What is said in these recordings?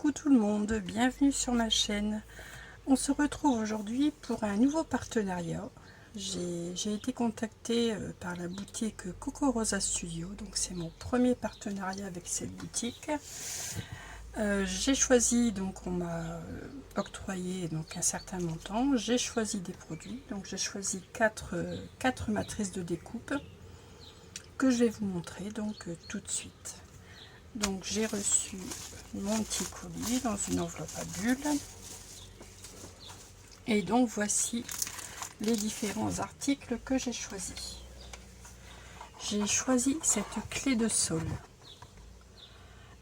Coucou tout le monde, bienvenue sur ma chaîne. On se retrouve aujourd'hui pour un nouveau partenariat. J'ai été contactée par la boutique Coco Rosa Studio, donc c'est mon premier partenariat avec cette boutique. J'ai choisi, donc on m'a octroyé donc un certain montant, j'ai choisi des produits, donc j'ai choisi quatre matrices de découpe que je vais vous montrer donc tout de suite. Donc j'ai reçu mon petit colis dans une enveloppe à bulles. Et donc voici les différents articles que j'ai choisis. J'ai choisi cette clé de sol.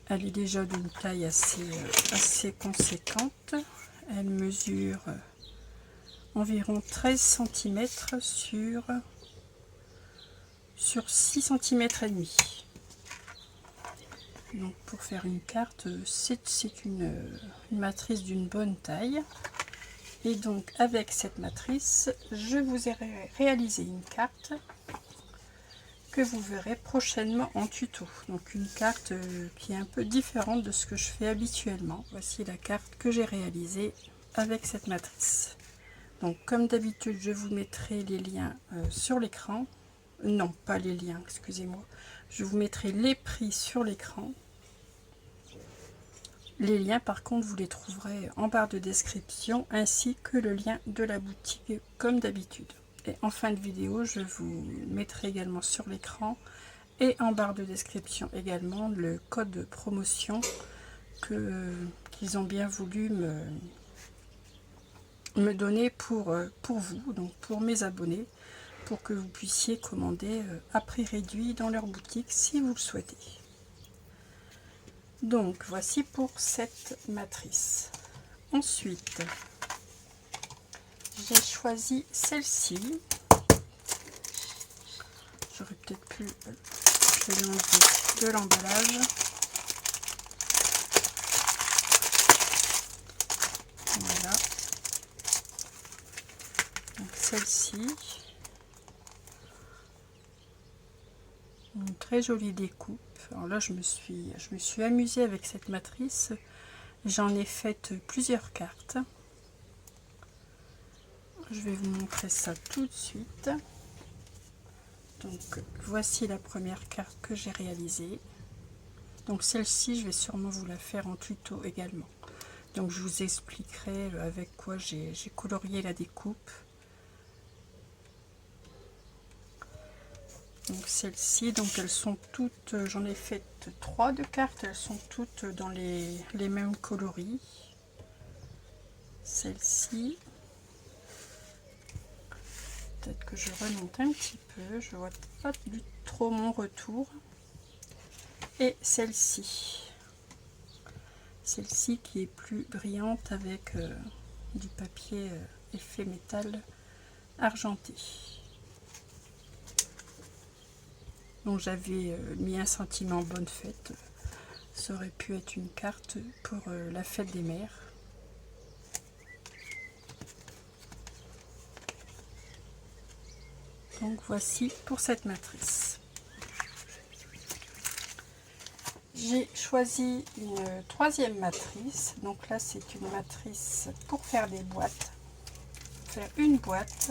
Elle est déjà d'une taille assez conséquente. Elle mesure environ 13 cm sur 6 cm et demi. Donc pour faire une carte, c'est une matrice d'une bonne taille. Et donc avec cette matrice, je vous ai réalisé une carte que vous verrez prochainement en tuto. Donc une carte qui est un peu différente de ce que je fais habituellement. Voici la carte que j'ai réalisée avec cette matrice. Donc comme d'habitude, je vous mettrai les liens sur l'écran. Non, pas les liens, excusez-moi. Je vous mettrai les prix sur l'écran. Les liens par contre vous les trouverez en barre de description ainsi que le lien de la boutique comme d'habitude. Et en fin de vidéo je vous mettrai également sur l'écran et en barre de description également le code de promotion qu'ils ont bien voulu me donner pour vous, donc pour mes abonnés, pour que vous puissiez commander à prix réduit dans leur boutique si vous le souhaitez. Donc voici pour cette matrice. Ensuite, j'ai choisi celle-ci. J'aurais peut-être pu l'enlever de l'emballage. Voilà. Donc celle-ci. Une très jolie découpe. Alors là, je me suis amusée avec cette matrice. J'en ai fait plusieurs cartes. Je vais vous montrer ça tout de suite. Donc voici la première carte que j'ai réalisée. Donc celle-ci, je vais sûrement vous la faire en tuto également. Donc je vous expliquerai avec quoi j'ai colorié la découpe. Donc celles-ci, donc elles sont toutes, j'en ai fait 3 de cartes, elles sont toutes dans les mêmes coloris. Celle-ci, peut-être que je remonte un petit peu, je vois pas trop mon retour. Et celle-ci qui est plus brillante avec du papier effet métal argenté. Donc j'avais mis un sentiment bonne fête. Ça aurait pu être une carte pour la fête des mères. Donc voici pour cette matrice. J'ai choisi une troisième matrice. Donc là c'est une matrice pour faire des boîtes. Faire une boîte.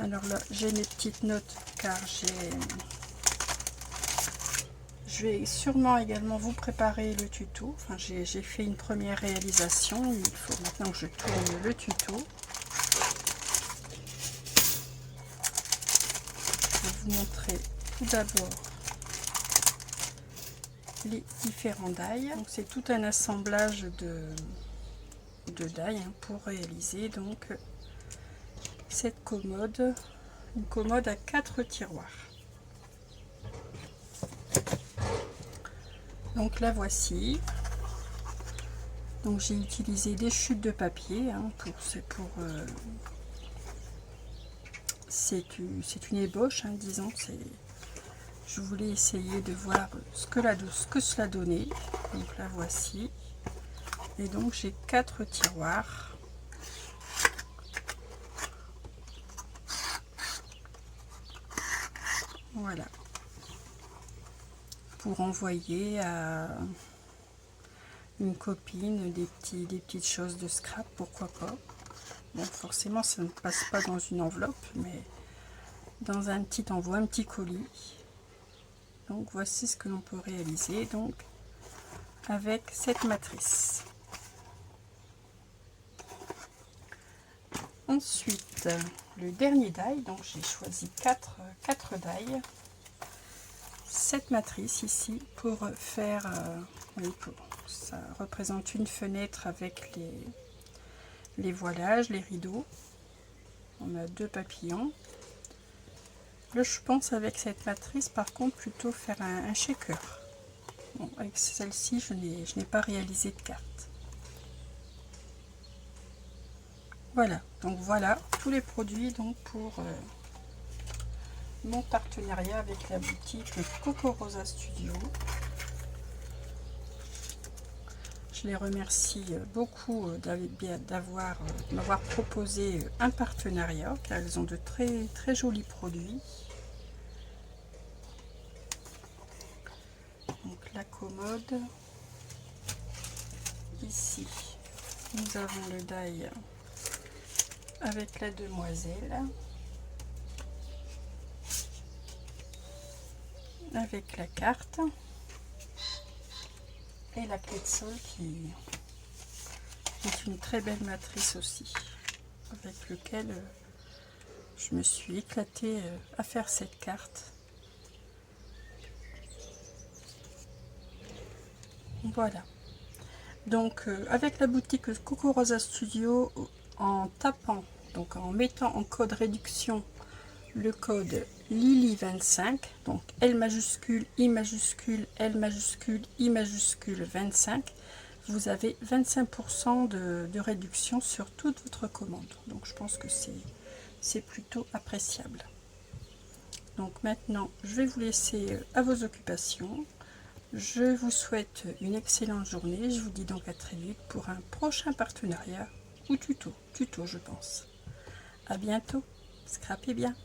Alors là j'ai mes petites notes car je vais sûrement également vous préparer le tuto. Enfin j'ai fait une première réalisation. Il faut maintenant que je tourne le tuto. Je vais vous montrer tout d'abord les différents die. Donc c'est tout un assemblage de die pour réaliser donc cette commode, une commode à 4 tiroirs. Donc la voici. Donc j'ai utilisé des chutes de papier c'est une ébauche, disons. Je voulais essayer de voir ce que cela donnait. Donc la voici. Et donc j'ai 4 tiroirs. Voilà. Pour envoyer à une copine, des petites choses de scrap, pourquoi pas. Bon, forcément, ça ne passe pas dans une enveloppe, mais dans un petit envoi, un petit colis. Donc, voici ce que l'on peut réaliser donc avec cette matrice. Ensuite, le dernier die, donc j'ai choisi 4 die. Cette matrice ici pour faire, ça représente une fenêtre avec les voilages, les rideaux. On a 2 papillons. Là, je pense avec cette matrice par contre plutôt faire un shaker. Bon, avec celle-ci je n'ai pas réalisé de carte. Voilà, donc voilà tous les produits donc pour mon partenariat avec la boutique Coco Rosa Studio. Je les remercie beaucoup de m'avoir proposé un partenariat, car elles ont de très jolis produits. Donc la commode. Ici, nous avons le die avec la demoiselle, avec la carte et la clé de sol qui est une très belle matrice aussi, avec lequel je me suis éclatée à faire cette carte. Voilà, donc avec la boutique Coco Rosa Studio, en tapant, donc en mettant en code réduction le code Lily25, donc L majuscule, I majuscule, L majuscule, I majuscule 25, vous avez 25% de réduction sur toute votre commande. Donc je pense que c'est plutôt appréciable. Donc maintenant, je vais vous laisser à vos occupations. Je vous souhaite une excellente journée. Je vous dis donc à très vite pour un prochain partenariat ou tuto je pense. À bientôt. Scrapez bien.